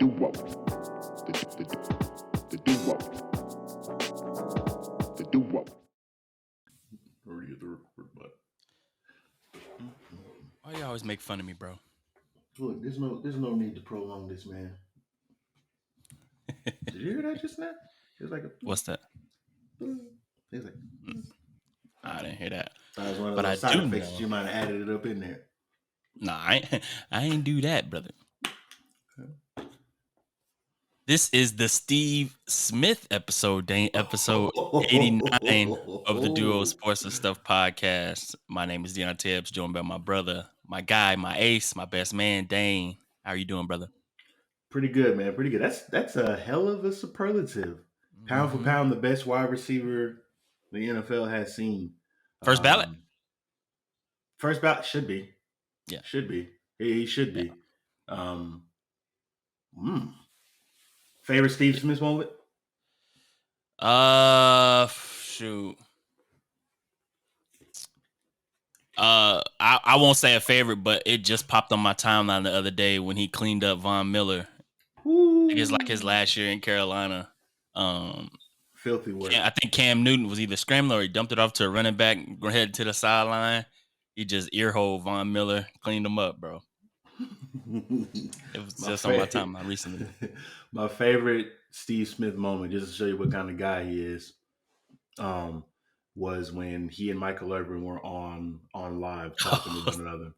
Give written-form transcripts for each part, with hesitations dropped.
duo. The duo. The duo. Already hit the record button. Why you always make fun of me, bro? Look, there's no need to prolong this, man. Did you hear that just now? It was like a. What's that? It was like. I didn't hear that. That was one of But those I side do effects know. that you might have added it up in there. Nah, I ain't do that, brother. This is the Steve Smith episode, Dane, episode 89 of the Duo Sports and Stuff podcast. My name is Deonte, joined by my brother, my guy, my ace, my best man, Dane. How are you doing, brother? Pretty good, man. Pretty good. That's a hell of a superlative. Pound for pound, the best wide receiver the NFL has seen. First ballot? First ballot should be. Yeah. Should be. He should be. Favorite Steve Smith moment? Shoot. I won't say a favorite, but it just popped on my timeline the other day when he cleaned up Von Miller. It's like his last year in Carolina. Filthy work. I think Cam Newton was either scrambling or he dumped it off to a running back, headed to the sideline. He just earholed Von Miller, cleaned him up, bro. It was just on my timeline recently. My favorite Steve Smith moment, just to show you what kind of guy he is, was when he and Michael Irvin were on live talking to one another.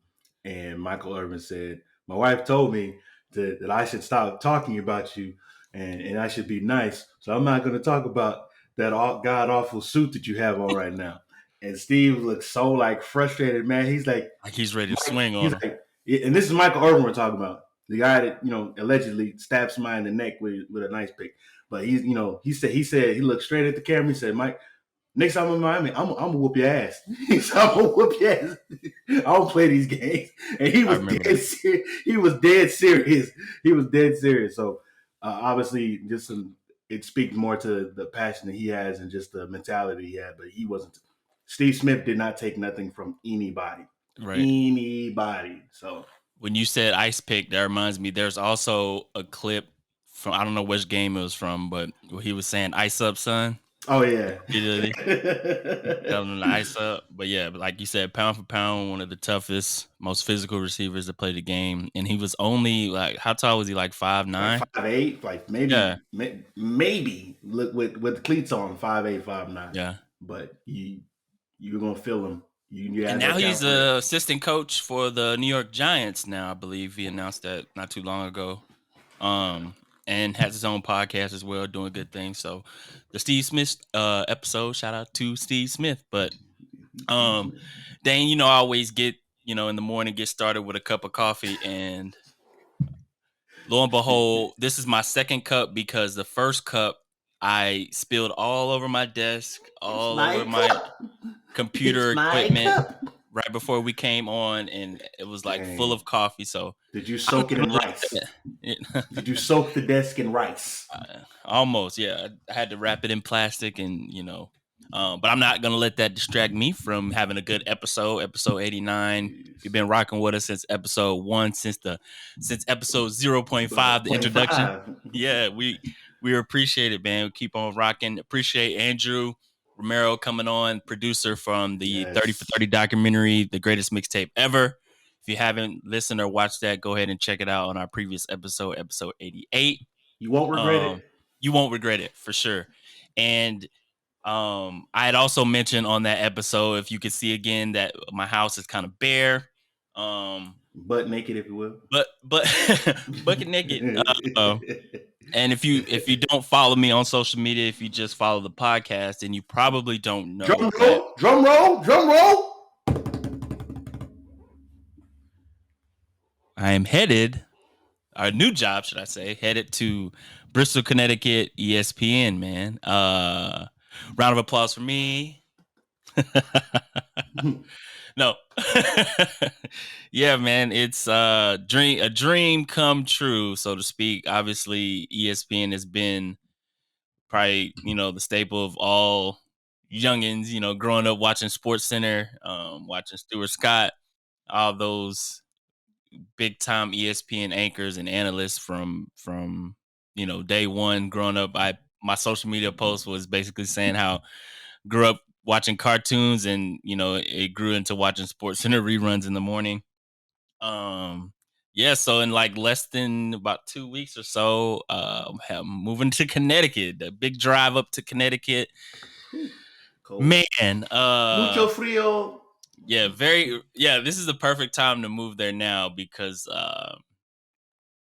And Michael Irvin said, my wife told me that I should stop talking about you and I should be nice. So I'm not going to talk about that god-awful suit that you have on right now. And Steve looks so like frustrated, man. He's like he's ready to swing on him. Like, and this is Michael Irvin we're talking about. The guy that, allegedly stabbed somebody in the neck with a nice pick. But he said he looked straight at the camera. He said, Mike, next time I'm in Miami, I'm gonna whoop your ass. I'm gonna whoop your ass. I don't play these games. And he was dead serious. He was dead serious. So obviously, it speaks more to the passion that he has and just the mentality he had. But he wasn't. Steve Smith did not take nothing from anybody. Right. Anybody. So when you said ice pick, that reminds me. There's also a clip from, I don't know which game it was from, but he was saying "Ice up, son." Oh yeah, telling him to ice up. But yeah, like you said, pound for pound, one of the toughest, most physical receivers to play the game. And he was only like, how tall was he? Like 5'9", 5'8", like maybe look with the cleats on 5'8", 5'9". Yeah, but you're gonna feel him. And now he's the assistant coach for the New York Giants. Now I believe he announced that not too long ago. And has his own podcast as well, doing good things. So the Steve Smith episode, shout out to Steve Smith. But Dane, I always get, in the morning, get started with a cup of coffee. And lo and behold, this is my second cup because the first cup I spilled all over my desk, all over my computer equipment right before we came on, and it was like full of coffee. So did you soak it in rice? Did you soak the desk in rice? Almost, yeah. I had to wrap it in plastic, and but I'm not gonna let that distract me from having a good episode 89. You've been rocking with us since episode 1, since episode 0.5, the introduction. Yeah, we appreciate it, man. We keep on rocking. Appreciate Andrew Romero coming on, producer from the 30 for 30 documentary, The Greatest Mixtape Ever. If you haven't listened or watched that, go ahead and check it out on our previous episode 88. You won't regret it. You won't regret it, for sure. And I had also mentioned on that episode, if you could see again, that my house is kind of bare. Butt naked, if you will. But bucket naked. And if you don't follow me on social media, if you just follow the podcast, then you probably don't know. Drum roll. I am headed to Bristol, Connecticut, ESPN, man. Round of applause for me. No. Yeah, man, it's a dream come true, so to speak. Obviously, ESPN has been probably, the staple of all youngins, growing up watching SportsCenter, watching Stuart Scott, all those big time ESPN anchors and analysts from day one growing up. My social media post was basically saying how grew up watching cartoons and it grew into watching Sports Center reruns in the morning. Yeah, so in like less than about 2 weeks or so, I'm moving to Connecticut. The big drive up to Connecticut. Cold. Man, mucho frio. Yeah, this is the perfect time to move there now because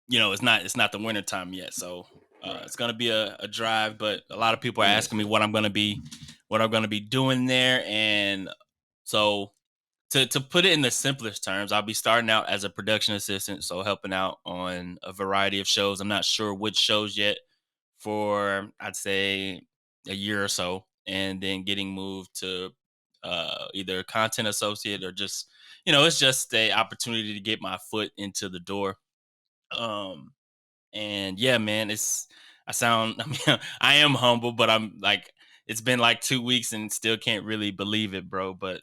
it's not the winter time yet. So Right. it's gonna be a drive, but a lot of people are asking me what I'm gonna be doing there. And so to put it in the simplest terms, I'll be starting out as a production assistant, so helping out on a variety of shows. I'm not sure which shows yet for, I'd say, a year or so, and then getting moved to either content associate or just, it's just a opportunity to get my foot into the door. And yeah, man, I mean, I am humble, but I'm like, it's been like 2 weeks and still can't really believe it, bro. But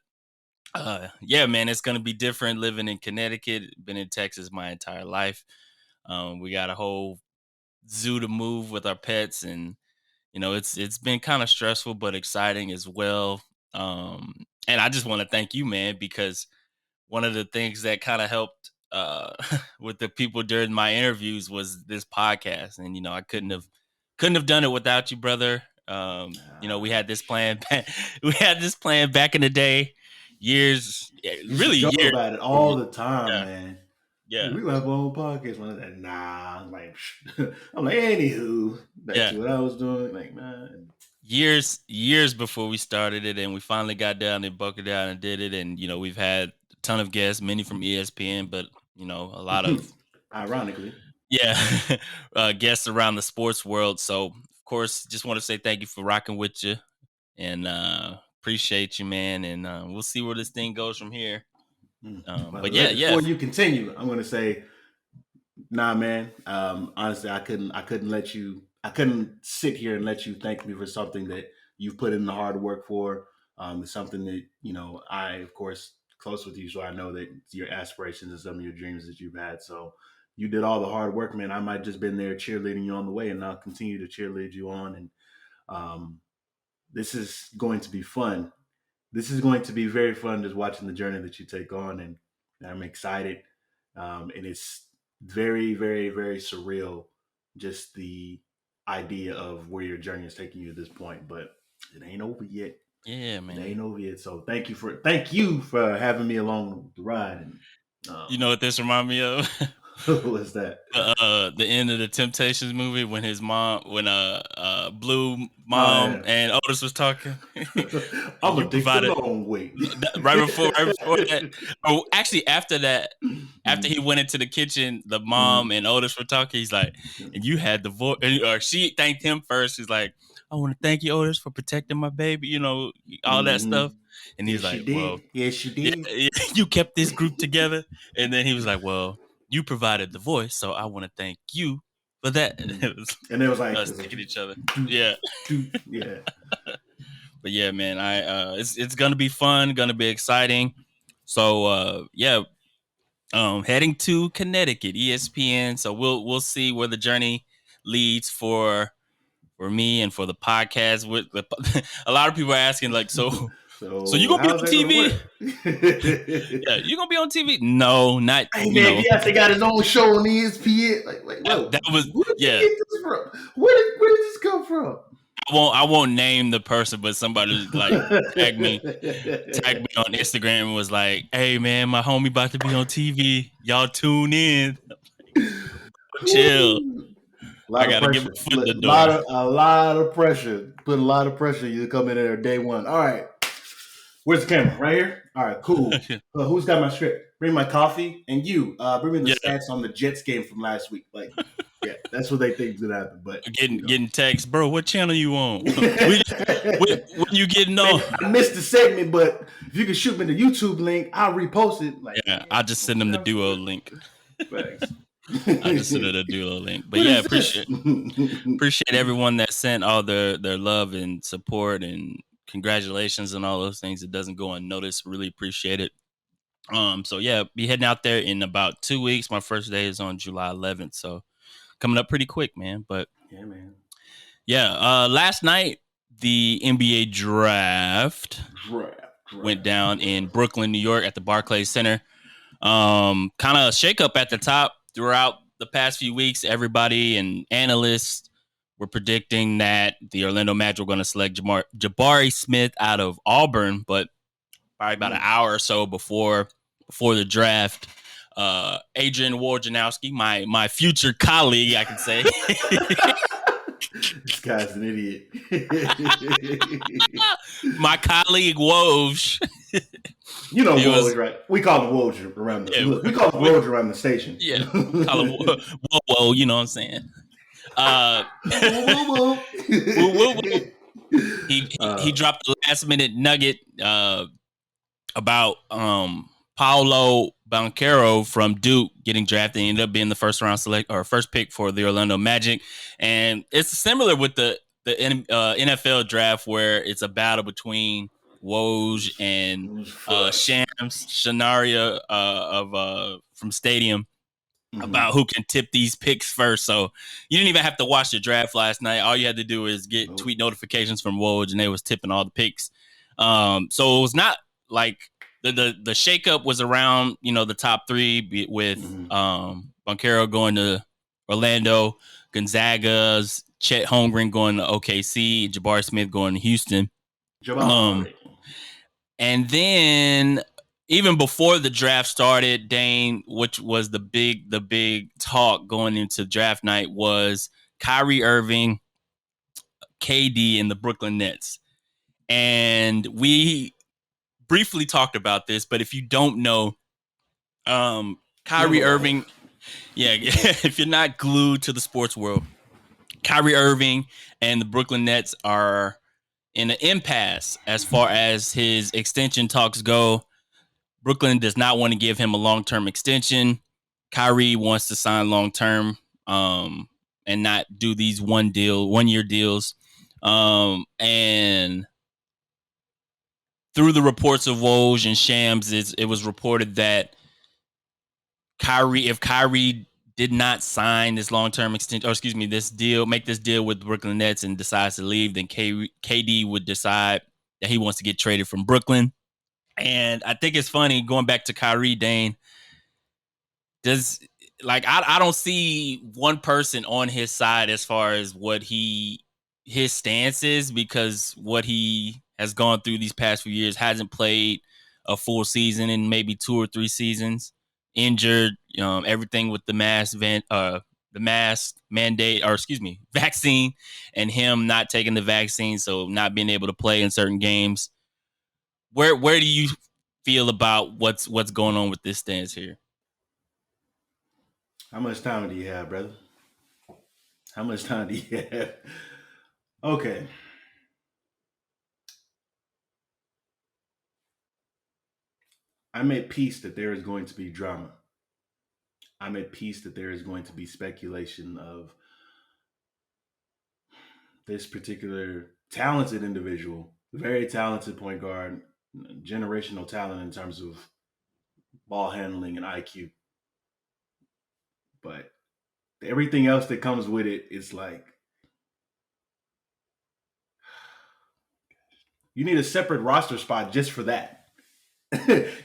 yeah, man, it's gonna be different living in Connecticut. Been in Texas my entire life. We got a whole zoo to move with our pets, and it's been kind of stressful but exciting as well. And I just want to thank you, man, because one of the things that kind of helped with the people during my interviews was this podcast, and I couldn't have done it without you, brother. We had this plan. We had this plan back in the day, years, really joke years. about it all the time, Yeah. Man. Yeah, We gonna have our own podcast. When I said, nah, I'm like, anywho, back to what I was doing. Like, man, years before we started it, and we finally got down and buckled down and did it. And we've had a ton of guests, many from ESPN, but a lot of ironically, guests around the sports world. So of course, just want to say thank you for rocking with you, and appreciate you, man. And we'll see where this thing goes from here. But before you continue, I'm gonna say, nah, man. Honestly, I couldn't let you. I couldn't sit here and let you thank me for something that you've put in the hard work for. It's something that I, of course, close with you, so I know that your aspirations and some of your dreams that you've had. So you did all the hard work, man. I might just been there cheerleading you on the way, and I'll continue to cheerlead you on. And this is going to be fun. This is going to be very fun, just watching the journey that you take on, and I'm excited. And it's very, very, very surreal, just the idea of where your journey is taking you at this point. But it ain't over yet. Yeah, man. It ain't over yet. So thank you for having me along the ride. And you know what this remind me of? What's that? The end of the Temptations movie when his mom, Blue mom and Otis was talking. I'm gonna take the long way. right before that. Oh, actually, after that, after he went into the kitchen, the mom and Otis were talking. He's like, and you had the voice, or she thanked him first. She's like, I want to thank you, Otis, for protecting my baby. All that stuff. And he's like, well, yes, you did. Yeah, you kept this group together. And then he was like, well, you provided the voice, so I want to thank you for that. And it was like us thanking each other. Yeah. Yeah. But yeah, man, it's gonna be fun, gonna be exciting. So heading to Connecticut, ESPN. So we'll see where the journey leads for me and for the podcast. With a lot of people are asking, like, so you gonna be on TV? Yeah, you gonna be on TV? No, not. Hey man, Deonte got his own show on ESPN. Like, whoa, that was where did you get this from? Where did this come from? I won't name the person, but somebody like tagged me on Instagram and was like, "Hey man, my homie about to be on TV. Y'all tune in." Chill. I gotta get my foot in the door. A lot of pressure. Put a lot of pressure. You come in there day one. All right. Where's the camera? Right here? All right, cool. Who's got my script? Bring my coffee. And you, bring me the stats on the Jets game from last week. Like, yeah, that's what they think is going to happen. But getting text, bro, what channel you on? when you getting on? I missed the segment, but if you can shoot me the YouTube link, I'll repost it. Like, I'll just send them the Duo link. Thanks. I just sent it a Duo link. But yeah, appreciate everyone that sent all their love and support and congratulations and all those things. It doesn't go unnoticed. Really appreciate it. So yeah, be heading out there in about 2 weeks. My first day is on July 11th, so coming up pretty quick, man. But Yeah, man. yeah, last night the NBA Draft. went down in Brooklyn, New York, at the Barclays Center. Kind of shake up at the top throughout the past few weeks. Everybody and analysts were predicting that the Orlando Magic were going to select Jabari Smith out of Auburn, but probably about an hour or so before the draft, Adrian Wojnarowski, my future colleague, I can say. This guy's an idiot. My colleague Woj. You know Woj, right? We call him Woj around the look. We call him Woj around the station. Yeah, we call him whoa, you know what I'm saying? He dropped the last minute nugget about Paolo Banchero from Duke getting drafted. He ended up being the first pick for the Orlando Magic, and it's similar with the NFL draft where it's a battle between Woj and Shams Shanaria from Stadium about who can tip these picks first. So you didn't even have to watch the draft last night. All you had to do is get tweet notifications from Woj, and they was tipping all the picks. So it was not like the shakeup was around, the top three with Banchero going to Orlando, Gonzaga's Chet Holmgren going to OKC, Jabari Smith going to Houston. And then even before the draft started, Dane, which was the big talk going into draft night, was Kyrie Irving, KD, and the Brooklyn Nets. And we briefly talked about this, but if you don't know, Kyrie Irving, if you're not glued to the sports world, Kyrie Irving and the Brooklyn Nets are in an impasse as far as his extension talks go. Brooklyn does not want to give him a long-term extension. Kyrie wants to sign long-term and not do these one-year deals. And through the reports of Woj and Shams, it was reported that if Kyrie did not sign this long-term extension, make this deal with the Brooklyn Nets and decides to leave, then KD would decide that he wants to get traded from Brooklyn. And I think it's funny, going back to Kyrie, Dane, I don't see one person on his side as far as what his stance is, because what he has gone through these past few years, hasn't played a full season in maybe 2 or 3 seasons, injured, everything with the mask mandate, vaccine, and him not taking the vaccine, so not being able to play in certain games. Where do you feel about what's going on with this stance here? How much time do you have, brother? How much time do you have? Okay. I'm at peace that there is going to be drama. I'm at peace that there is going to be speculation of this particular talented individual, very talented point guard, generational talent in terms of ball handling and IQ. But everything else that comes with it, it's like you need a separate roster spot just for that.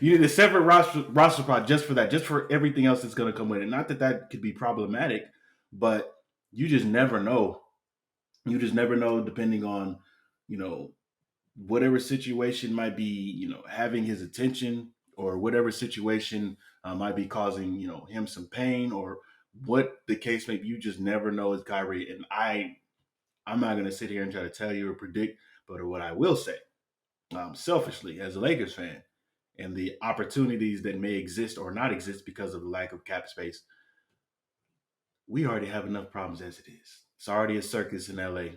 You need a separate roster spot just for that, just for everything else that's going to come with it. Not that could be problematic, but you just never know. You just never know, depending on, whatever situation might be, having his attention, or whatever situation might be causing, him some pain, or what the case may be. You just never know with Kyrie. And I'm not going to sit here and try to tell you or predict, but what I will say, selfishly, as a Lakers fan, and the opportunities that may exist or not exist because of the lack of cap space, we already have enough problems as it is. It's already a circus in LA.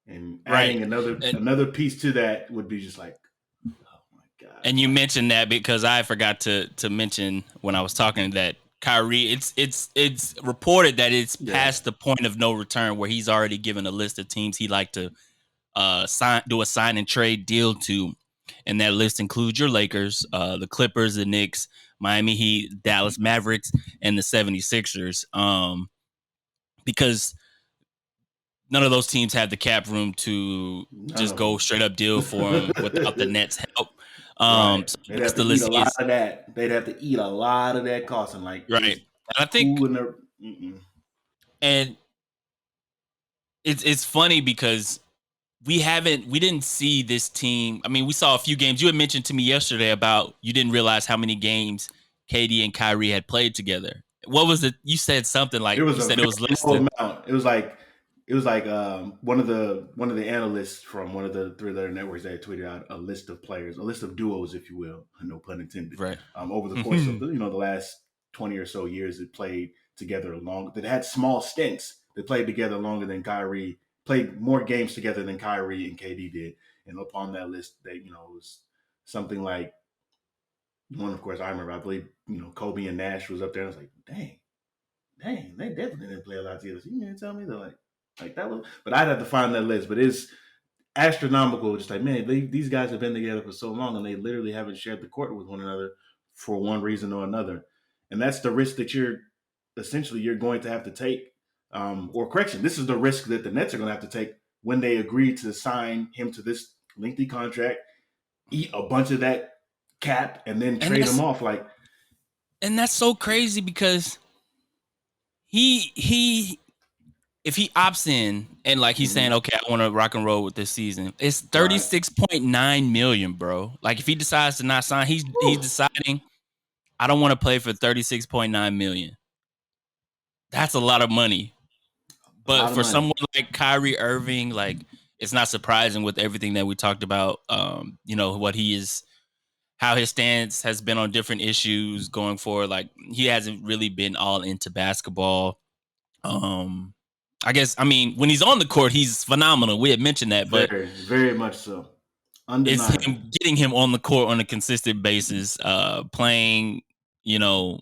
And adding another piece to that would be just like, oh my God. And you mentioned that because I forgot to mention when I was talking that Kyrie, it's reported that it's past the point of no return, where he's already given a list of teams he'd like to do a sign and trade deal to. and that list includes your Lakers, the Clippers, the Knicks, Miami Heat, Dallas Mavericks, and the 76ers. Because none of those teams have the cap room to None just of go straight up deal for him without the them. Nets' help. Right. So They'd that's have to the eat a list. lot Is of that. They'd have to eat a lot of that cost. And like, right, is and I think, who in the and it's funny because we didn't see this team. I mean, we saw a few games. You had mentioned to me yesterday about you didn't realize how many games KD and Kyrie had played together. What was it? You said something it like, was you a said it was very less low than, amount. It was like one of the analysts from one of the three-letter networks that tweeted out a list of players, a list of duos, if you will, no pun intended. right. Over the course of the last 20 or so years, that played together long. That had small stints. That played together longer than Kyrie. Played more games together than Kyrie and KD did. And upon that list, they was something like one. Of course, I remember. I believe Kobe and Nash was up there. I was like, dang, they definitely didn't play a lot together. So you mean to tell me they're like that was? But I'd have to find that list. But it's astronomical. Just like, man, these guys have been together for so long, and they literally haven't shared the court with one another for one reason or another. And that's the risk that you're going to have to take. Or correction, this is the risk that the Nets are going to have to take when they agree to sign him to this lengthy contract, eat a bunch of that cap, and then and trade him that's off. Like, and that's so crazy because he if he opts in and like he's saying, mhm, okay, I want to rock and roll with this season, it's right. 36.9 million, bro. Like if he decides to not sign, he's Whew, deciding I don't want to play for 36.9 million. That's a lot of money. a But lot of for money. someone like Kyrie Irving, like it's not surprising with everything that we talked about. What he is, how his stance has been on different issues going forward. Like he hasn't really been all into basketball. Um, I guess I mean when he's on the court, he's phenomenal. We had mentioned that, but Very, very much so. it's Undeniable. him getting him on the court on a consistent basis, playing, you know,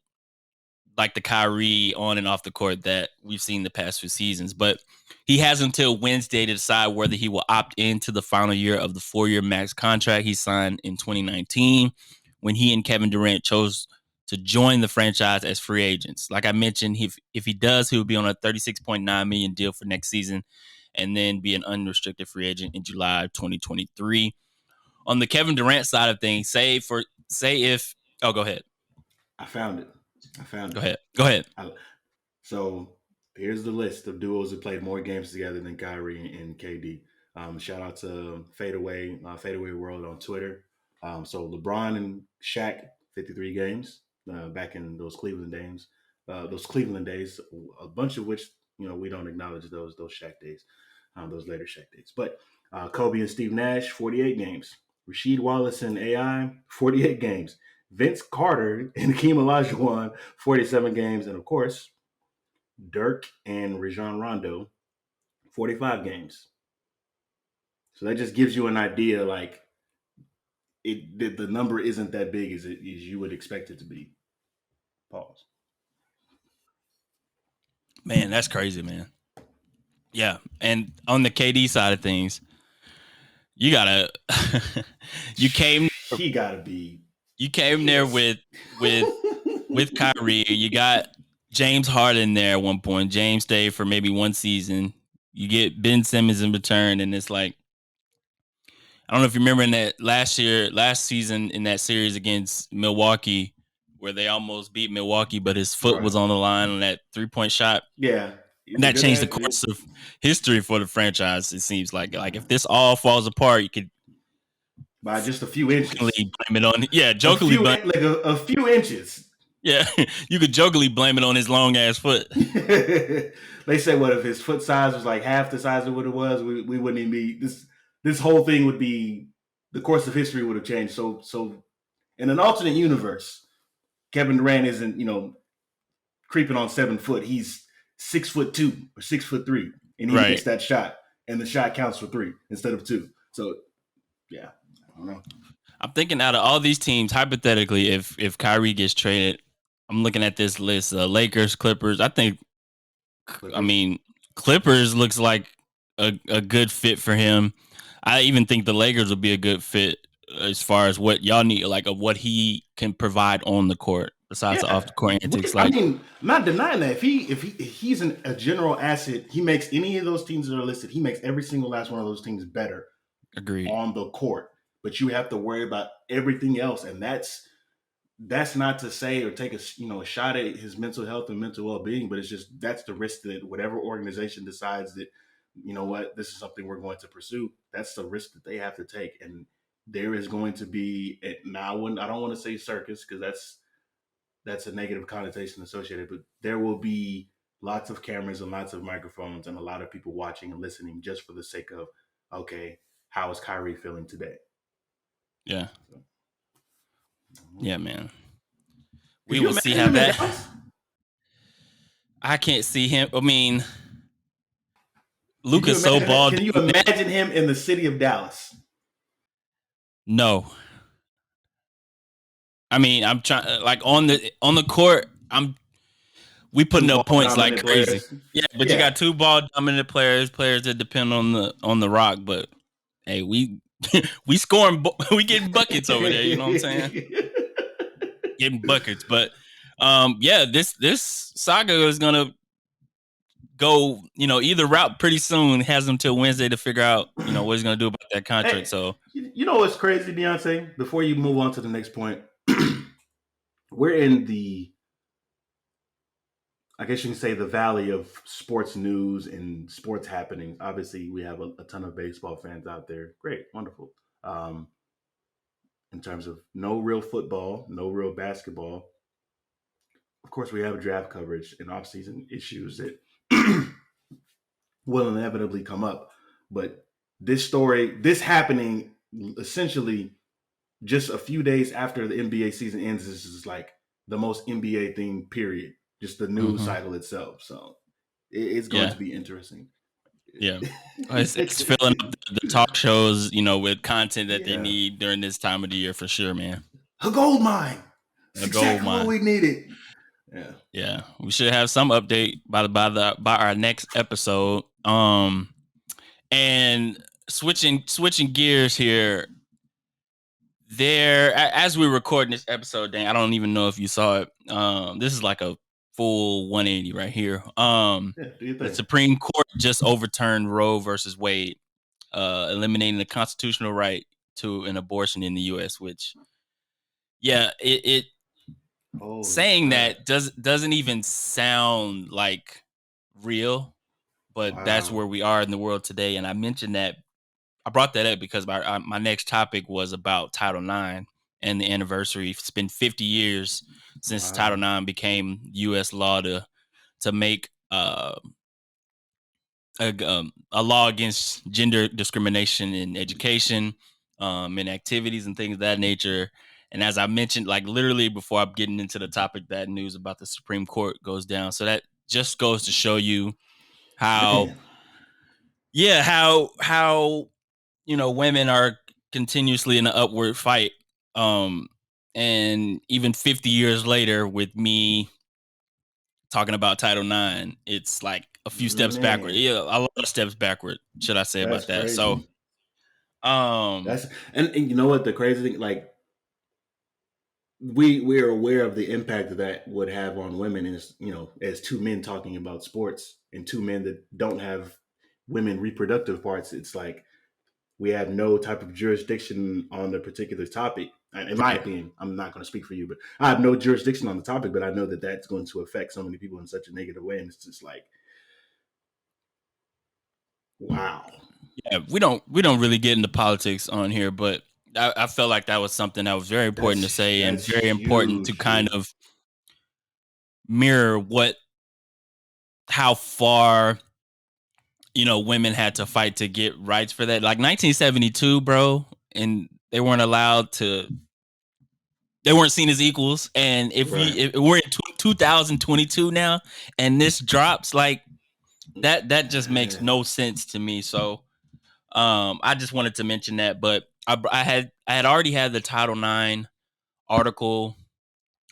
like the Kyrie on and off the court that we've seen the past few seasons. But he has until Wednesday to decide whether he will opt into the final year of the 4-year max contract he signed in 2019 when he and Kevin Durant chose to join the franchise as free agents. Like I mentioned, if he does, he will be on a $36.9 million deal for next season and then be an unrestricted free agent in July of 2023. On the Kevin Durant side of things, say if go ahead. I found it. I found Go it. ahead. Go ahead. I, so here's the list of duos that played more games together than Kyrie and KD. Shout out to Fadeaway World on Twitter. So LeBron and Shaq, 53 games back in those Cleveland days, a bunch of which we don't acknowledge those Shaq days, those later Shaq days. But Kobe and Steve Nash, 48 games. Rasheed Wallace and AI, 48 games. Vince Carter and Hakeem Olajuwon, 47 games. And of course, Dirk and Rajon Rondo, 45 games. So that just gives you an idea, like the number isn't that big as you would expect it to be. Pause. Man, that's crazy, man. Yeah, and on the KD side of things, you gotta you came He gotta be you came there pissed. with Kyrie. You got James Harden there at one point. James stayed for maybe one season. You get Ben Simmons in return, and it's like I don't know if you remember in that last season in that series against Milwaukee, where they almost beat Milwaukee, but his foot Right. was on the line on that 3-point shot. Yeah. And He's a that good changed the athlete. course of history for the franchise. It seems like if this all falls apart, you could By just a few inches. jokingly blame it on A jokingly few blame like a few inches. yeah you could jokingly blame it on his long ass foot. They say what if his foot size was like half the size of what it was, we wouldn't even be this whole thing would be the course of history would have changed. So in an alternate universe, Kevin Durant isn't, creeping on 7 foot. He's 6'2" or 6'3", and he Right. makes that shot, and the shot counts for 3 instead of 2. So yeah, I don't know. I'm thinking out of all these teams, hypothetically, if Kyrie gets traded, I'm looking at this list: Lakers, Clippers. I Clippers. mean, Clippers looks like a good fit for him. I even think the Lakers would be a good fit as far as what y'all need, like of what he can provide on the court besides the off Yeah, the court antics. I Like, mean, not denying that if he's a general asset, he makes any of those teams that are listed. He makes every single last one of those teams better agreed. on the court. But you have to worry about everything else, and that's not to say or take a shot at his mental health and mental well being, but it's just that's the risk that whatever organization decides that this is something we're going to pursue. That's the risk that they have to take, and there is going to be now. I don't want to say circus because that's a negative connotation associated, but there will be lots of cameras and lots of microphones and a lot of people watching and listening just for the sake of, okay, how is Kyrie feeling today? Yeah. So, Yeah, man. could We you will see imagine how him in that. Dallas? I can't see him. I mean, Can you Luka's so imagine? balled. Can you imagine him in the city of Dallas? No. I mean, I'm trying like on the court. We Two putting ball up points like dominant crazy. players. Yeah, but you Yeah. got two ball dominant players that depend on the rock. But hey, we we scoring, we getting buckets over there. You know what I'm saying? Getting buckets. But yeah, this saga is gonna go either route pretty soon. Has him till Wednesday to figure out what he's gonna do about that contract. Hey, So you know what's crazy, Deonte? Before you move on to the next point, we're in I guess you can say the valley of sports news and sports happenings. Obviously, we have a ton of baseball fans out there. Great, wonderful. Um, in terms of no real football, no real basketball. Of course, we have draft coverage and off-season issues that will inevitably come up. But this happening essentially just a few days after the NBA season ends, this is like the most NBA thing, period. Just the news cycle itself. So it's going yeah, to be interesting. yeah. It's filling up the talk shows, with content that they Yeah. need during this time of the year for sure, man. A gold mine. It's A gold exactly what mine. we needed. Yeah. Yeah, we should have some update by our next episode. And switching gears here. There, as we're recording this episode, Dane, I don't even know if you saw it. This is like a full 180 right here. Yeah. Do you The think? Supreme Court just overturned Roe versus Wade, eliminating the constitutional right to an abortion in the U.S. Which, yeah, it Holy saying crap. that doesn't even sound like real, but that's Wow. where we are in the world today. And I brought that up because my next topic was about Title IX and the anniversary. It's been 50 years since Title Wow. IX became U.S. law to make a law against gender discrimination in education, and activities and things of that nature. And as I mentioned, like literally before I'm getting into the topic, that news about the Supreme Court goes down. So that just goes to show you how, Man. yeah, how women are continuously in an upward fight. And even 50 years later, with me talking about Title IX, it's like a few steps backward. Man. Yeah, a lot of steps backward, should I say That's about that? So, crazy. um, That's and you know what the crazy thing, like we're aware of the impact that would have on women as as two men talking about sports and two men that don't have women reproductive parts. It's like we have no type of jurisdiction on the particular topic. In my right. opinion, I'm not going to speak for you, but I have no jurisdiction on the topic. But I know that that's going to affect so many people in such a negative way, and it's just like, wow, Yeah, we don't really get into politics on here, but I felt like that was something that was very important to say and that's very important to huge, kind dude. of mirror how far women had to fight to get rights for that. Like 1972, bro, and they weren't seen as equals. And if Right. we're in 2022 now, and this drops, like that just makes no sense to me. So, I just wanted to mention that. But I had already had the Title IX article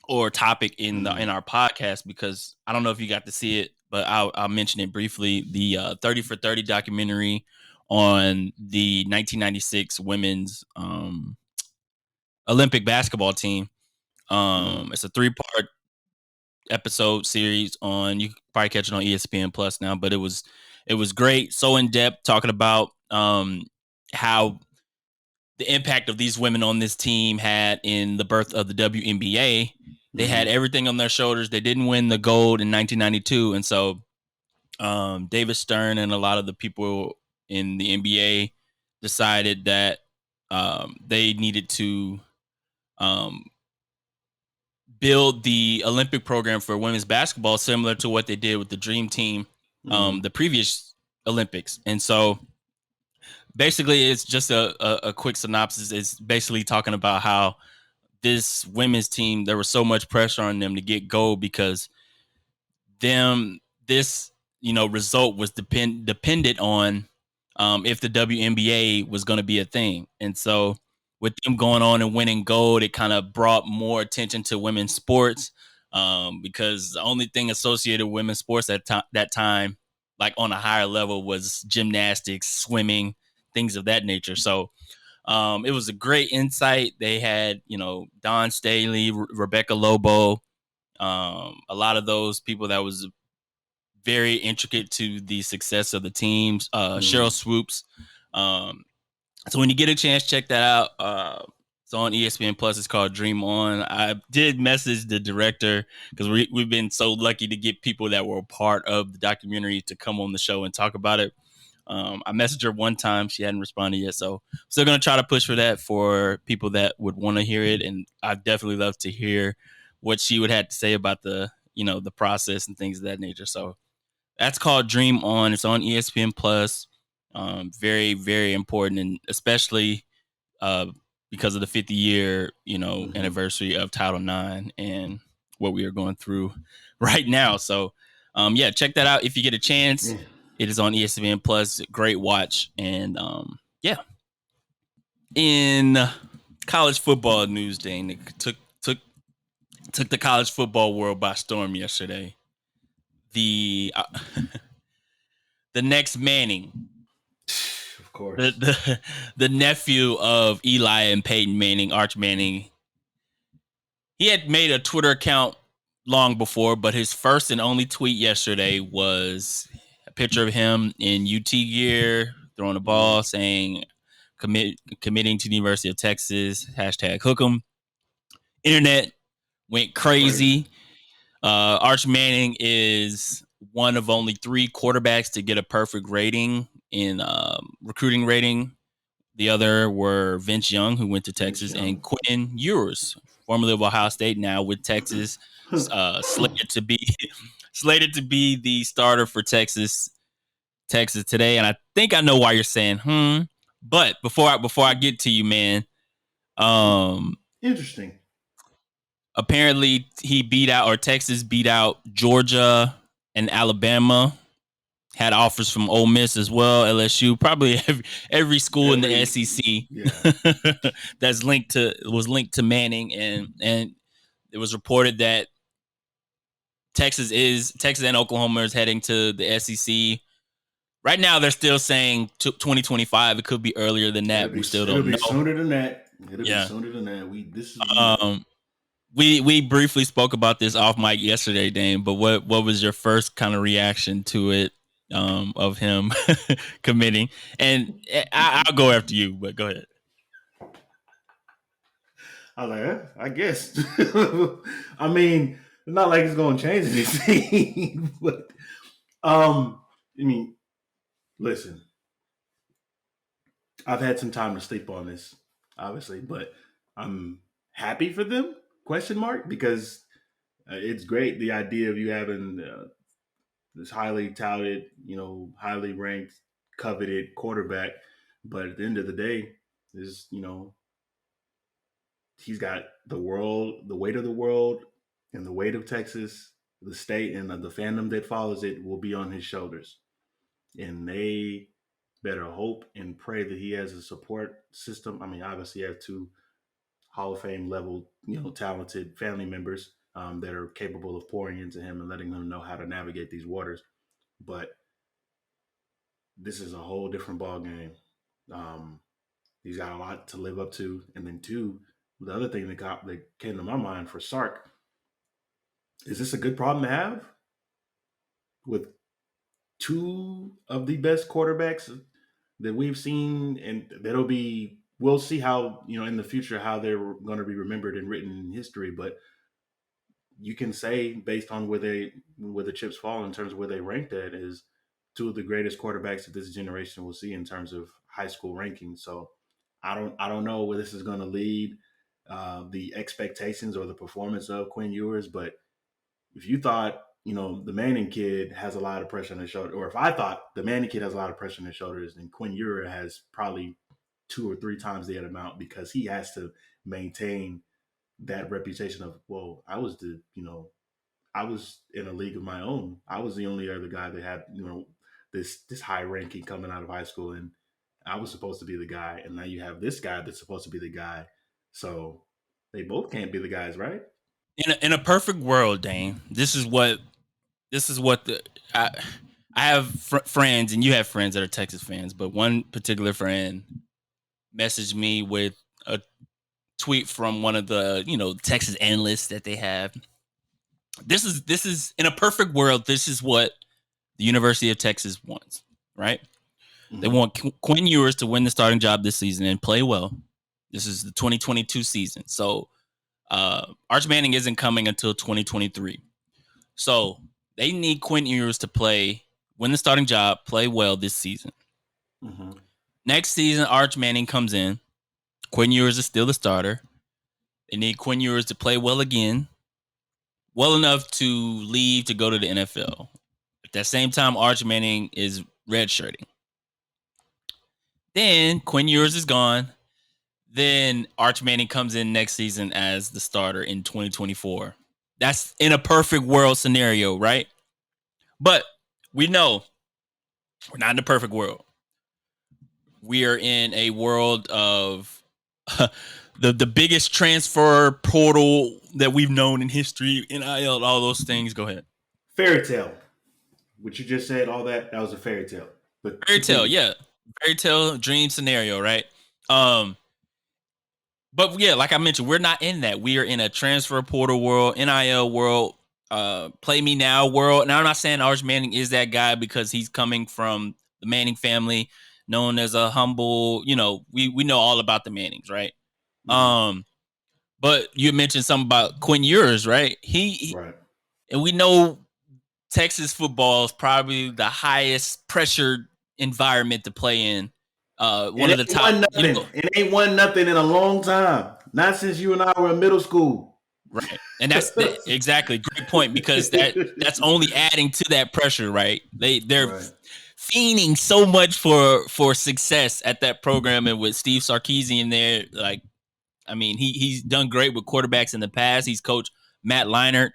or topic in our podcast, because I don't know if you got to see it, but I'll mention it briefly. The 30 for 30 documentary on the 1996 women's Olympic basketball team. It's a 3-part episode series on. You can probably catch it on ESPN Plus now, but it was great. So in depth, talking about how the impact of these women on this team had in the birth of the WNBA. They had everything on their shoulders. They didn't win the gold in 1992, and so David Stern and a lot of the people in the NBA decided that they needed to um, build the Olympic program for women's basketball, similar to what they did with the Dream Team, the previous Olympics. And so basically, it's just a quick synopsis. It's basically talking about how this women's team, there was so much pressure on them to get gold because this result was dependent on if the WNBA was going to be a thing. And so with them going on and winning gold, it kind of brought more attention to women's sports, because the only thing associated with women's sports at that time, like on a higher level, was gymnastics, swimming, things of that nature. So it was a great insight. They had, Don Staley, Rebecca Lobo, a lot of those people that was very intricate to the success of the teams. Cheryl Swoops. So when you get a chance, check that out. It's on ESPN Plus. It's called Dream On. I did message the director because we've been so lucky to get people that were a part of the documentary to come on the show and talk about it. I messaged her one time. She hadn't responded yet. So still going to try to push for that for people that would want to hear it. And I'd definitely love to hear what she would have to say about the process and things of that nature. So that's called Dream On. It's on ESPN Plus. Very, very important, and especially because of the 50-year, anniversary of Title IX and what we are going through right now. So, yeah, check that out if you get a chance. Yeah. It is on ESPN Plus. Great watch, and yeah. In college football news, Dane, it took the college football world by storm yesterday. The the next Manning, Of course. the nephew of Eli and Peyton Manning, Arch Manning, he had made a Twitter account long before, but his first and only tweet yesterday was a picture of him in UT gear, throwing a ball, saying committing to the University of Texas, #hook'em. Internet went crazy. Arch Manning is one of only 3 quarterbacks to get a perfect rating in recruiting rating. The other were Vince Young, who went to Texas, and Quinn Ewers, formerly of Ohio State, now with Texas, slated to be the starter for Texas today. And I think I know why you're saying, But before I get to you, man, Interesting. apparently Texas beat out Georgia and Alabama. Had offers from Ole Miss as well, LSU, probably every school in the SEC that's was linked to Manning, and it was reported that Texas and Oklahoma is heading to the SEC. Right now, they're still saying 2025. It could be earlier than that. We still don't know. It'll be sooner than that. We briefly spoke about this off mic yesterday, Dane. But what was your first kind of reaction to it, of him committing? And I'll go after you, but go ahead. I was like, I guess. I mean, it's not like it's going to change anything. But I mean, listen, I've had some time to sleep on this, obviously, but I'm happy for them? Question mark, because it's great the idea of you having this highly touted, highly ranked, coveted quarterback, but at the end of the day, is he's got the world, the weight of the world, and the weight of Texas, the state, and the fandom that follows it will be on his shoulders, and they better hope and pray that he has a support system. I mean, obviously, you have 2 Hall of Fame level, talented family members that are capable of pouring into him and letting him know how to navigate these waters. But this is a whole different ball game. He's got a lot to live up to, and then 2, The other thing that came to my mind for Sark is this a good problem to have with two of the best quarterbacks that we've seen, and we'll see how in the future how they're going to be remembered and written in history. But you can say based on where the chips fall in terms of where they ranked at is two of the greatest quarterbacks that this generation will see in terms of high school rankings. So I don't know where this is going to lead, the expectations or the performance of Quinn Ewers. But if you thought the Manning kid has a lot of pressure on his shoulder, or if I thought the Manning kid has a lot of pressure on his shoulders, then Quinn Ewers has probably 2 or 3 times the amount, because he has to maintain that reputation of, well, I was in a league of my own. I was the only other guy that had this high ranking coming out of high school, and I was supposed to be the guy. And now you have this guy that's supposed to be the guy. So they both can't be the guys, right? In a perfect world, Dane, this is what I have friends, and you have friends that are Texas fans, but one particular friend messaged me with a tweet from one of the Texas analysts that they have. This is in a perfect world. This is what the University of Texas wants, right? They Mm-hmm. want Quinn Ewers to win the starting job this season and play well. This is the 2022 season, so Arch Manning isn't coming until 2023. So they need Quinn Ewers to win the starting job, play well this season. Mm-hmm. Next season, Arch Manning comes in. Quinn Ewers is still the starter. They need Quinn Ewers to play well again, well enough to leave to go to the NFL. At that same time, Arch Manning is redshirting. Then Quinn Ewers is gone. Then Arch Manning comes in next season as the starter in 2024. That's in a perfect world scenario, right? But we know we're not in a perfect world. We are in a world of the biggest transfer portal that we've known in history, NIL, all those things. Go ahead. Fairy tale. What you just said, all that was a fairy tale. But Fairy tale, continue. yeah. Fairy tale dream scenario, right? But yeah, like I mentioned, we're not in that. We are in a transfer portal world, NIL world, play me now world. And I'm not saying Arch Manning is that guy because he's coming from the Manning family, known as a humble, we know all about the Mannings, right? Mm-hmm. But you mentioned something about Quinn Ewers, right? Right. And we know Texas football is probably the highest pressured environment to play in. One It of the ain't top, won nothing. It ain't won nothing in a long time. Not since you and I were in middle school. right? And exactly great point, because that's only adding to that pressure, right? They're Right. fiending so much for success at that program, and with Steve Sarkisian there, like, I mean, he's done great with quarterbacks in the past. He's coached Matt Leinart.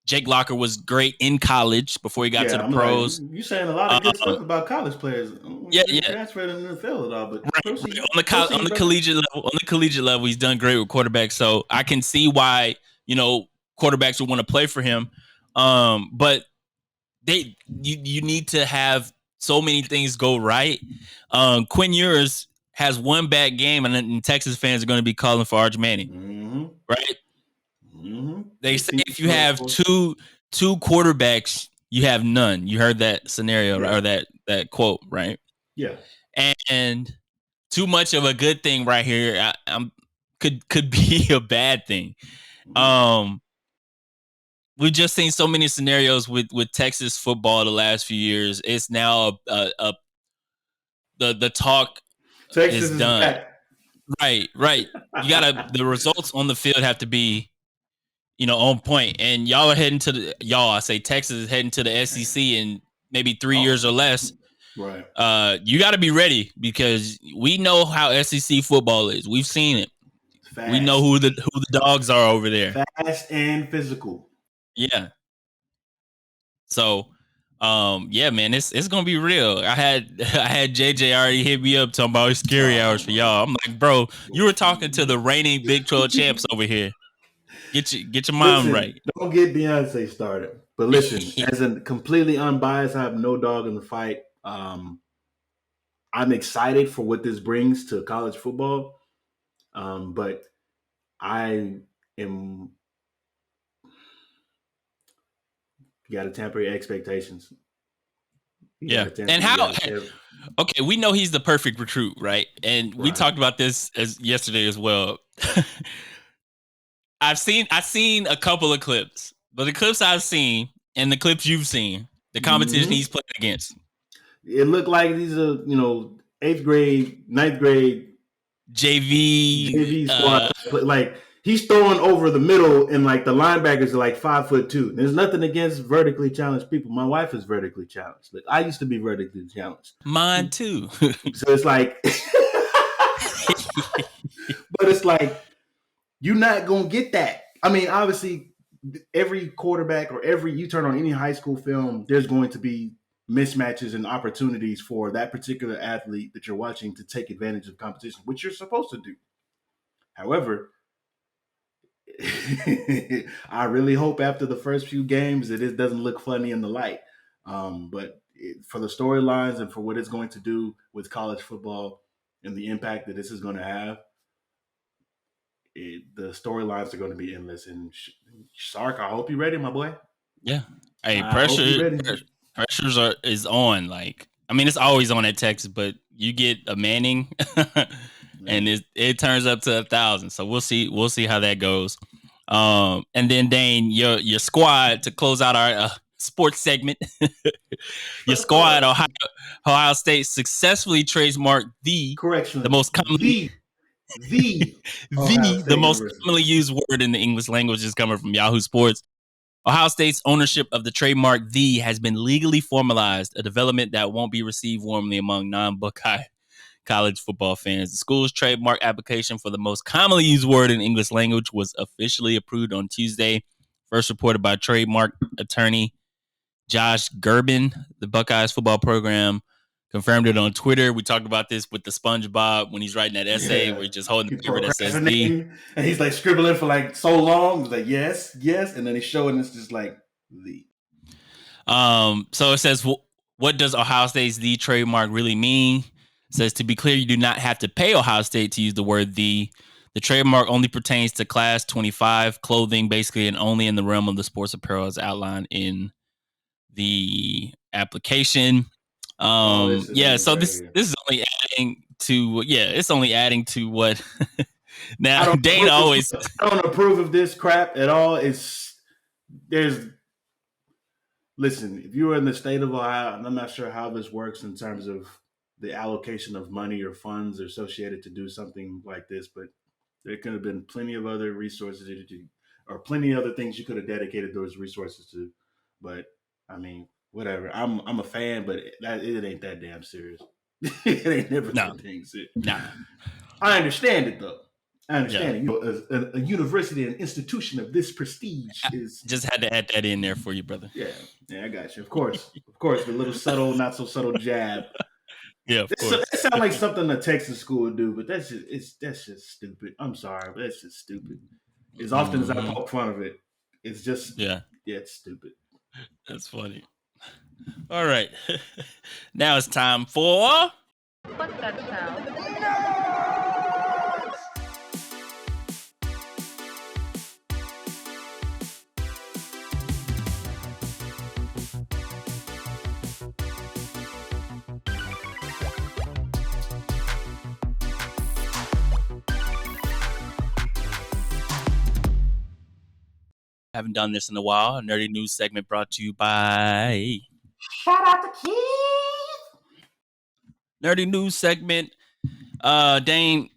Jake Locker was great in college before he got to Yeah, the I'm like, pros. you saying a lot of good Um, stuff about college players. I don't want yeah, you to yeah, transfer to the NFL at all, but right, right. proceed. On Proceed, the brother. collegiate level, he's done great with quarterbacks. So I can see why quarterbacks would want to play for him. But you need to have so many things go right. Quinn Ewers has one bad game, and Texas fans are going to be calling for Arch Manning, Mm-hmm. right? Mm-hmm. They They say see the if you smoke, have boy. two quarterbacks, you have none. You heard that scenario, right? Yeah. Or that quote, right? Yeah. And too much of a good thing right here, could be a bad thing. Mm-hmm. Um, we've just seen so many scenarios with Texas football the last few years. It's now the talk Texas is is done. back. Right. The results on the field have to be on point. And y'all are heading to I say Texas is heading to the SEC in maybe 3 years or Oh, less. right. You got to be ready, because we know how SEC football is. We've seen it. We know Fast. who the dogs are over there. Fast and physical. Yeah. So, yeah, man, it's gonna be real. I had JJ already hit me up talking about scary Oh hours for my. y'all. I'm like, bro, you were talking to the reigning Big 12 champs over here. Get your mind Listen, right. don't get Beyonce started. But listen, as a completely unbiased, I have no dog in the fight. I'm excited for what this brings to college football. But I am. You got to temper your expectations. Yeah. And how? Okay, we know he's the perfect recruit, right? And we talked about this as yesterday as well. I've seen a couple of clips, but the clips I've seen and the clips you've seen, the competition he's playing against, it looked like these are 8th grade, 9th grade JV squad. Like he's throwing over the middle, and like the linebackers are like 5'2". There's nothing against vertically challenged people. My wife is vertically challenged. Like I used to be vertically challenged. Mine too. So it's like, but it's like you're not gonna get that. I mean, obviously, every quarterback or you turn on any high school film, there's going to be mismatches and opportunities for that particular athlete that you're watching to take advantage of competition, which you're supposed to do. However, I really hope after the first few games that it doesn't look funny in the light. But for the storylines and for what it's going to do with college football and the impact that this is going to have, the storylines are going to be endless. And Sark, I hope you're ready, my boy. Yeah. Hey, pressures is on. Like, I mean, it's always on at Texas, but you get a Manning, and it turns up to 1,000. So we'll see how that goes. And then Dane, your squad to close out our sports segment. Your squad, Ohio State, successfully trademarked the most commonly the most commonly used word in the English language is coming from Yahoo Sports. Ohio State's ownership of the trademark "the" has been legally formalized, a development that won't be received warmly among non-Buckeye college football fans. The school's trademark application for the most commonly used word in English language was officially approved on Tuesday, first reported by trademark attorney Josh Gerbin. The Buckeyes football program confirmed it on Twitter. We talked about this with the SpongeBob when he's writing that essay where he's just holding the paper that says "the," and he's like scribbling for like so long. He's like yes, and then he's showing it's just like "the." So it says, what does Ohio State's "the" trademark really mean? It says, to be clear, you do not have to pay Ohio State to use the word "the." The trademark only pertains to Class 25 clothing, basically, and only in the realm of the sports apparel as outlined in the application. So this is only adding to it's only adding to what now Dane always I don't approve of this crap at all. Listen, if you were in the state of Ohio, and I'm not sure how this works in terms of the allocation of money or funds associated to do something like this, but there could have been plenty of other resources or plenty of other things you could have dedicated those resources to. But I mean, whatever. I'm a fan, but it ain't that damn serious. It ain't never that dang serious. Nah. I understand it though. I understand it. You know, a university, an institution of this prestige is just had to add that in there for you, brother. Yeah, I got you. Of course, the little subtle, not so subtle jab. Yeah, of course. That sounds like something a Texas school would do, but that's just stupid. I'm sorry, but that's just stupid. As often as I poke fun of it, it's just it's stupid. That's funny. All right, now it's time for What's that sound? Haven't done this in a while. A nerdy news segment brought to you by Shout out to Keith. Nerdy news segment. Dane,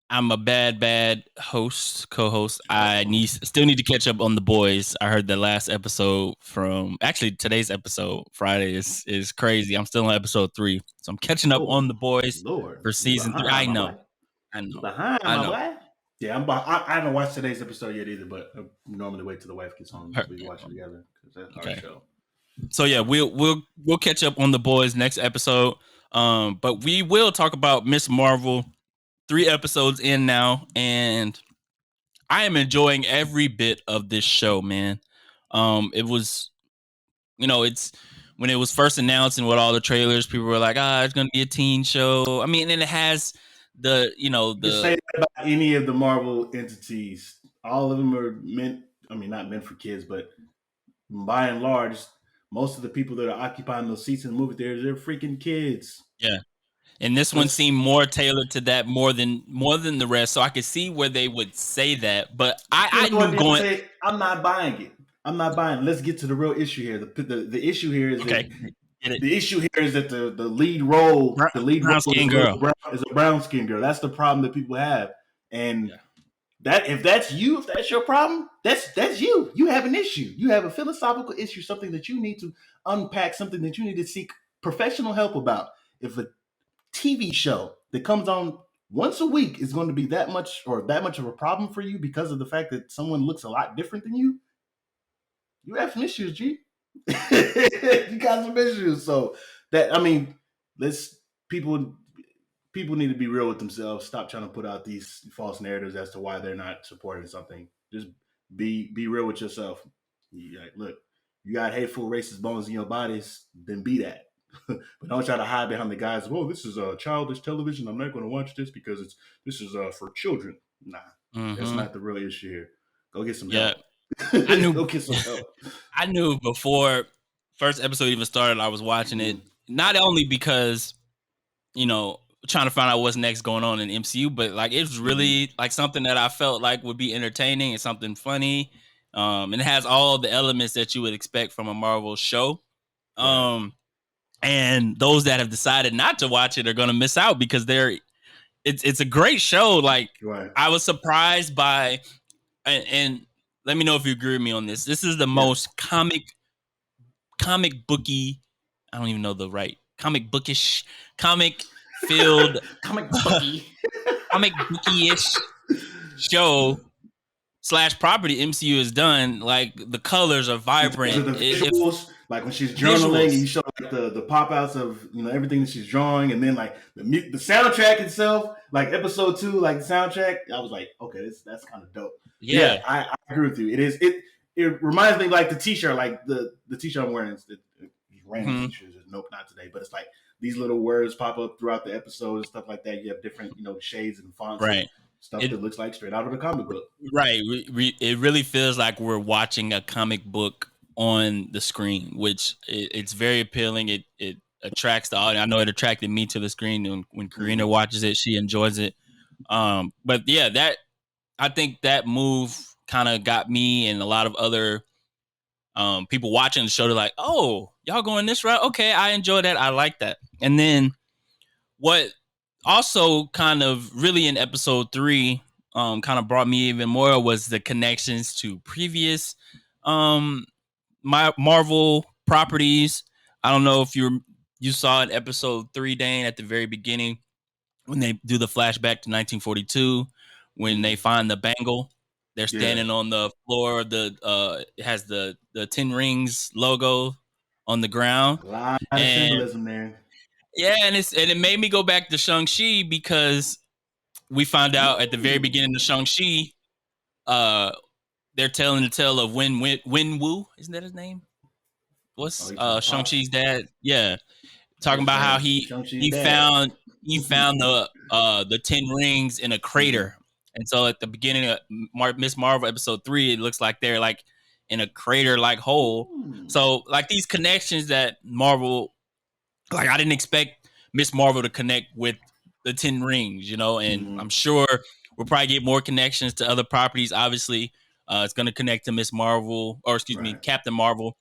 I'm a bad co-host. I still need to catch up on The Boys. I heard the last episode from today's episode, Friday, is crazy. I'm still on episode 3, so I'm catching up on The Boys for season 3. I know. Behind my boy. Yeah, I haven't watched today's episode yet either, but I normally wait till the wife gets home so we can watch it together because that's our show. So yeah, we'll catch up on The Boys next episode. But we will talk about Miss Marvel. 3 episodes in now, and I am enjoying every bit of this show, man. It was, it's when it was first announced and with all the trailers, people were like, it's going to be a teen show. I mean, and it has You can say that about any of the Marvel entities. All of them are meant. I mean, not meant for kids, but by and large, most of the people that are occupying those seats in the movie theaters, they're freaking kids. Yeah. And this one Let's, seemed more tailored to that more than the rest. So I could see where they would say that. But you I know what, knew going. Deonte? I'm not buying it. I'm not buying it. Let's get to the real issue here. The issue here is that Okay. Get it. the issue here is that the lead role Brown is skin girl. a brown skin girl. That's the problem that people have. And Yeah. that if that's your problem, that's you. You have an issue. You have a philosophical issue, something that you need to unpack, something that you need to seek professional help about. If a TV show that comes on once a week is going to be that much of a problem for you because of the fact that someone looks a lot different than you have some issues, G. You got some issues. So that, I mean, let's people need to be real with themselves. Stop trying to put out these false narratives as to why they're not supporting something. Just be real with yourself. Look, you got hateful, racist bones in your bodies, then be that. But don't try to hide behind the guys. Well, this is childish television. I'm not going to watch this because this is for children. Nah, that's not the real issue here. Go get some help. I knew. Go get some help. I knew before first episode even started. I was watching it not only because trying to find out what's next going on in MCU, but like it was really like something that I felt like would be entertaining and something funny. And it has all the elements that you would expect from a Marvel show. And those that have decided not to watch it are going to miss out because it's a great show. Like I was surprised by, and let me know if you agree with me on this. This is the most comic booky. I don't even know the right comic bookish, comic filled, comic booky-ish show / property MCU has done. Like the colors are vibrant. The visuals, like when she's journaling, and you show like the pop outs of everything that she's drawing, and then like the soundtrack itself, like episode 2, like the soundtrack. I was like, okay, that's kind of dope. Yeah, I agree with you. It reminds me like the t-shirt, like the t-shirt I'm wearing. Random t-shirts. Nope, not today. But it's like these little words pop up throughout the episode and stuff like that. You have different shades and fonts. Right. Stuff that looks like straight out of the comic book. Right. It really feels like we're watching a comic book on the screen, which it's very appealing. It attracts the audience. I know it attracted me to the screen. When Karina watches it, she enjoys it. But yeah, I think that move kind of got me and a lot of other people watching the show. They're like, oh, y'all going this route? Okay, I enjoy that. I like that. And then what also kind of really in episode 3 kind of brought me even more was the connections to previous my Marvel properties. I don't know if you saw in episode 3, Dane, at the very beginning when they do the flashback to 1942 when they find the bangle. They're standing on the floor. It has the 10 Rings logo on the ground. A lot of symbolism there. Yeah, and it made me go back to Shang-Chi because we found out at the very beginning of Shang-Chi, they're telling the tale of Wen Wu. Isn't that his name? What's Shang-Chi's dad? Yeah, talking about how he found the 10 rings in a crater. And so at the beginning of Miss Marvel episode 3, it looks like they're like in a crater like hole. So like these connections that Marvel, like I didn't expect Miss Marvel to connect with the 10 rings, and I'm sure we'll probably get more connections to other properties. Obviously, it's going to connect to Miss Marvel, or excuse me, Captain Marvel,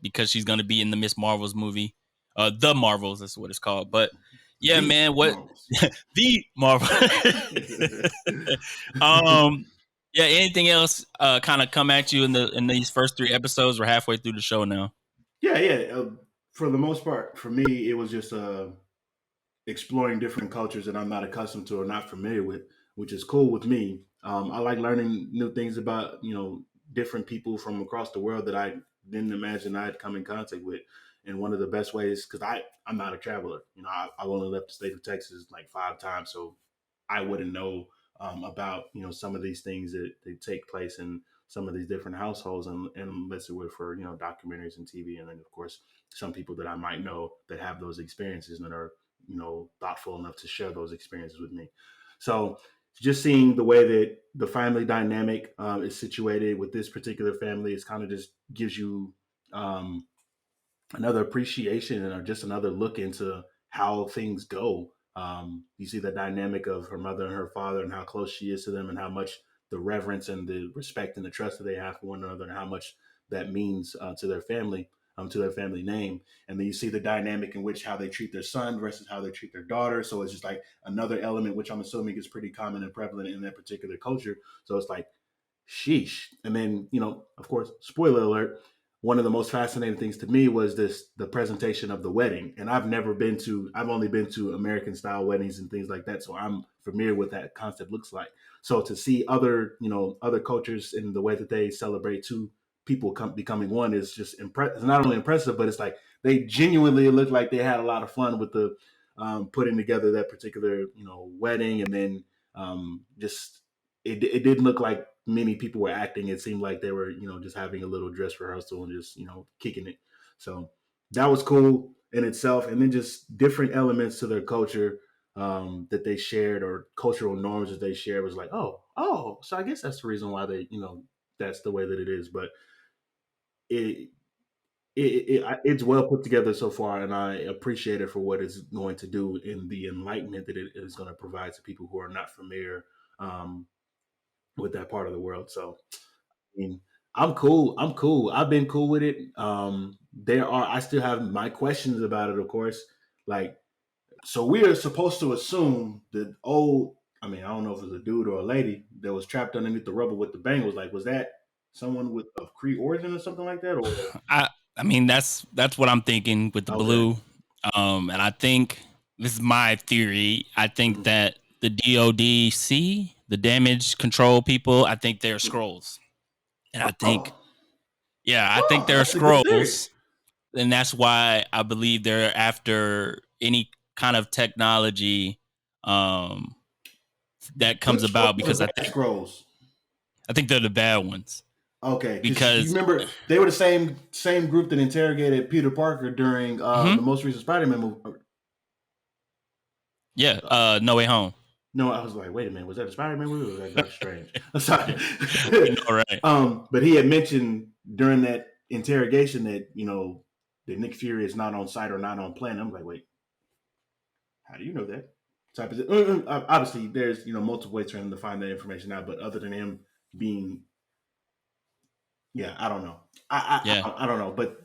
because she's going to be in the Miss Marvel's movie. The Marvels, that's what it's called. But yeah, the man, what the Marvel? Yeah. Anything else kind of come at you in these first 3 episodes? We're halfway through the show now. Yeah. For the most part, for me, it was just exploring different cultures that I'm not accustomed to or not familiar with, which is cool with me. I like learning new things about different people from across the world that I didn't imagine I'd come in contact with. And one of the best ways, because I'm not a traveler, I've only left the state of Texas like 5 times, so I wouldn't know about some of these things that take place in some of these different households, and unless it were for documentaries and TV, and then of course some people that I might know that have those experiences and are thoughtful enough to share those experiences with me. So just seeing the way that the family dynamic is situated with this particular family is kind of just gives you um, another appreciation or just another look into how things go. You see the dynamic of her mother and her father and how close she is to them and how much the reverence and the respect and the trust that they have for one another and how much that means to their family name. And then you see the dynamic in which how they treat their son versus how they treat their daughter. So it's just like another element, which I'm assuming is pretty common and prevalent in that particular culture. So it's like, sheesh. And then, of course, spoiler alert, one of the most fascinating things to me was the presentation of the wedding. And I've only been to American style weddings and things like that. So I'm familiar with that concept looks like. So to see other cultures in the way that they celebrate two people becoming one is just it's not only impressive, but it's like they genuinely look like they had a lot of fun with the putting together that particular, wedding. And then just it didn't look like many people were acting. It seemed like they were, just having a little dress rehearsal and just, kicking it. So that was cool in itself. And then just different elements to their culture that they shared or cultural norms that they shared was like, oh, so I guess that's the reason why they, that's the way that it is. But it, it's well put together so far, and I appreciate it for what it's going to do in the enlightenment that it is going to provide to people who are not familiar um, with that part of the world. So mean, I'm cool. I'm cool. I've been cool with it. I still have my questions about it, of course. Like, so we are supposed to assume that I don't know if it was a dude or a lady that was trapped underneath the rubble with the Bengals. Like, was that someone with of Cree origin or something like that? Or I mean that's what I'm thinking with the okay, blue. And I think this is my theory. I think Mhm. that the DODC, the damage control people, I think they're scrolls. And I think, Oh, yeah, I think they're that's a good theory. scrolls. And that's why I believe they're after any kind of technology um, that Good comes scrolls about or because bad scrolls? I think they're the bad ones. Okay, because you Because remember they were the same group that interrogated Peter Parker during the mhm, most recent Spider-Man movie. yeah, No Way Home. No, I was like, wait a minute, was that a Spider-Man movie or was that Doctor Strange? I'm sorry. You know, right? But he had mentioned during that interrogation that, that Nick Fury is not on site or not on plan. I'm like, wait, how do you know that? Type of obviously there's, multiple ways for him to find that information out, but other than him being, yeah, I don't know. Yeah, I don't know, but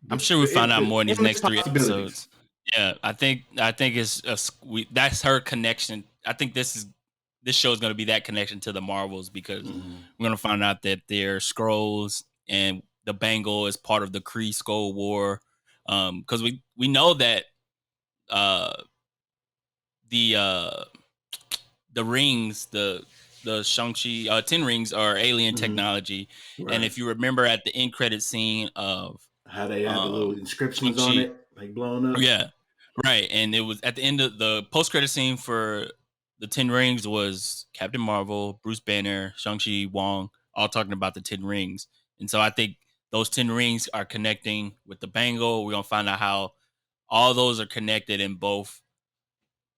I'm sure we find out more in these endless next three possibilities. episodes. Yeah, I think it's that's her connection. I think this show is going to be that connection to the Marvels because Mhm. we're going to find out that they're scrolls and the Bengal is part of the Kree Skull War. Because we know that uh, the uh, the rings, the Shang-Chi 10 rings are alien Mhm. technology. And Right. if you remember at the end credit scene of How they have the little inscriptions on Shang-Chi, it, like blown up. yeah, right. And it was at the end of the post-credit scene for the 10 rings was Captain Marvel, Bruce Banner, Shang-Chi, Wong, all talking about the 10 rings. And so I think those 10 rings are connecting with the Bangle. We're going to find out how all those are connected in both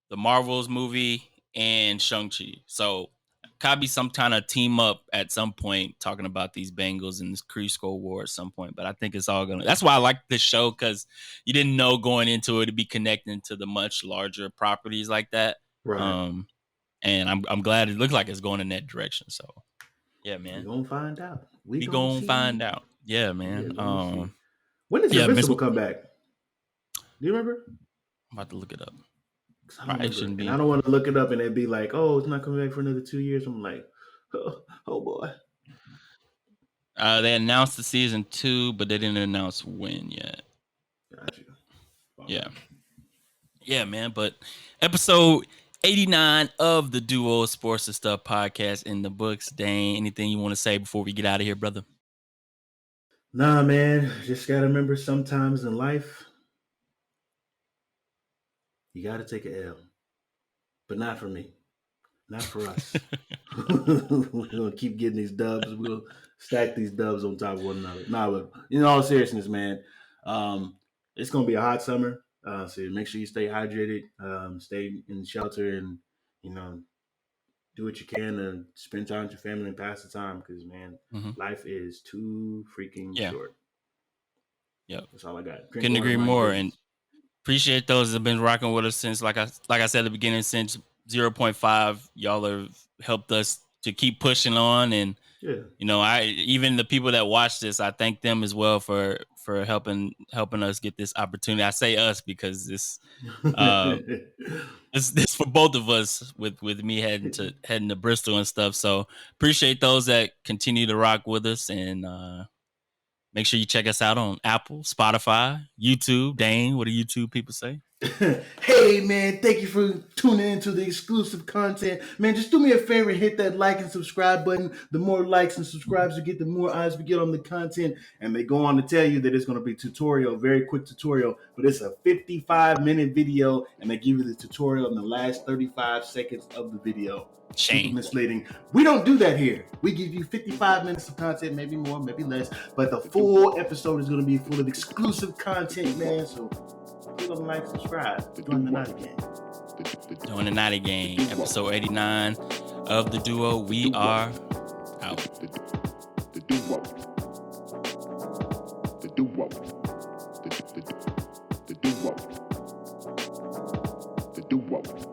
the Marvels movie and Shang-Chi. So could be some kind of team up at some point talking about these Bengals and this Kree Skull War at some point. But I think it's all gonna. That's why I like this show because you didn't know going into it to be connecting to the much larger properties like that. Right. Um, and I'm glad it looks like it's going in that direction. So yeah, We man, gonna find out. We we gonna gonna find see. out. Yeah, We are man. gonna see. When does Yeah, Miss. Invincible I'm come back? Do you remember? about to look it up. 'Cause I don't Probably remember, shouldn't and I be. don't want to look it up and it'd be like, oh, it's not coming back for another 2 years. I'm like, oh boy. They announced the season 2, but they didn't announce when yet. Got you. Bummer. Yeah. Yeah, man. But episode 89 of the Duo Sports and Stuff podcast in the books. Dane, anything you want to say before we get out of here, brother? Nah, man. Just gotta remember sometimes in life you gotta take a L, but not for me, not for us. We're gonna keep getting these dubs. We'll stack these dubs on top of one another. Nah, but in all seriousness, man, um, it's gonna be a hot summer. So make sure you stay hydrated, stay in shelter, and do what you can to spend time with your family and pass the time. Because man, Mm-hmm. life is too freaking Yeah. short. Yep. That's all I got. Drink Couldn't water, agree mind more. business. And appreciate those that have been rocking with us since, like I said at the beginning, since 0.5. Y'all have helped us to keep pushing on, and Yeah. even the people that watch this, I thank them as well for helping us get this opportunity. I say us because this this for both of us with me heading to Bristol and stuff. So appreciate those that continue to rock with us, and make sure you check us out on Apple, Spotify, YouTube. Dane, what do YouTube people say? Hey man, thank you for tuning into the exclusive content. Man, just do me a favor and hit that like and subscribe button. The more likes and subscribes you get, the more eyes we get on the content. And they go on to tell you that it's going to be tutorial, very quick tutorial, but it's a 55-minute video, and they give you the tutorial in the last 35 seconds of the video. Shame. Super misleading. We don't do that here. We give you 55 minutes of content, maybe more, maybe less, but the full episode is going to be full of exclusive content, man. So click on the like, subscribe. Join the Naughty Game. Join the Naughty Game, episode 89 of the duo. We are out. The duo. The duo. The duo. The duo.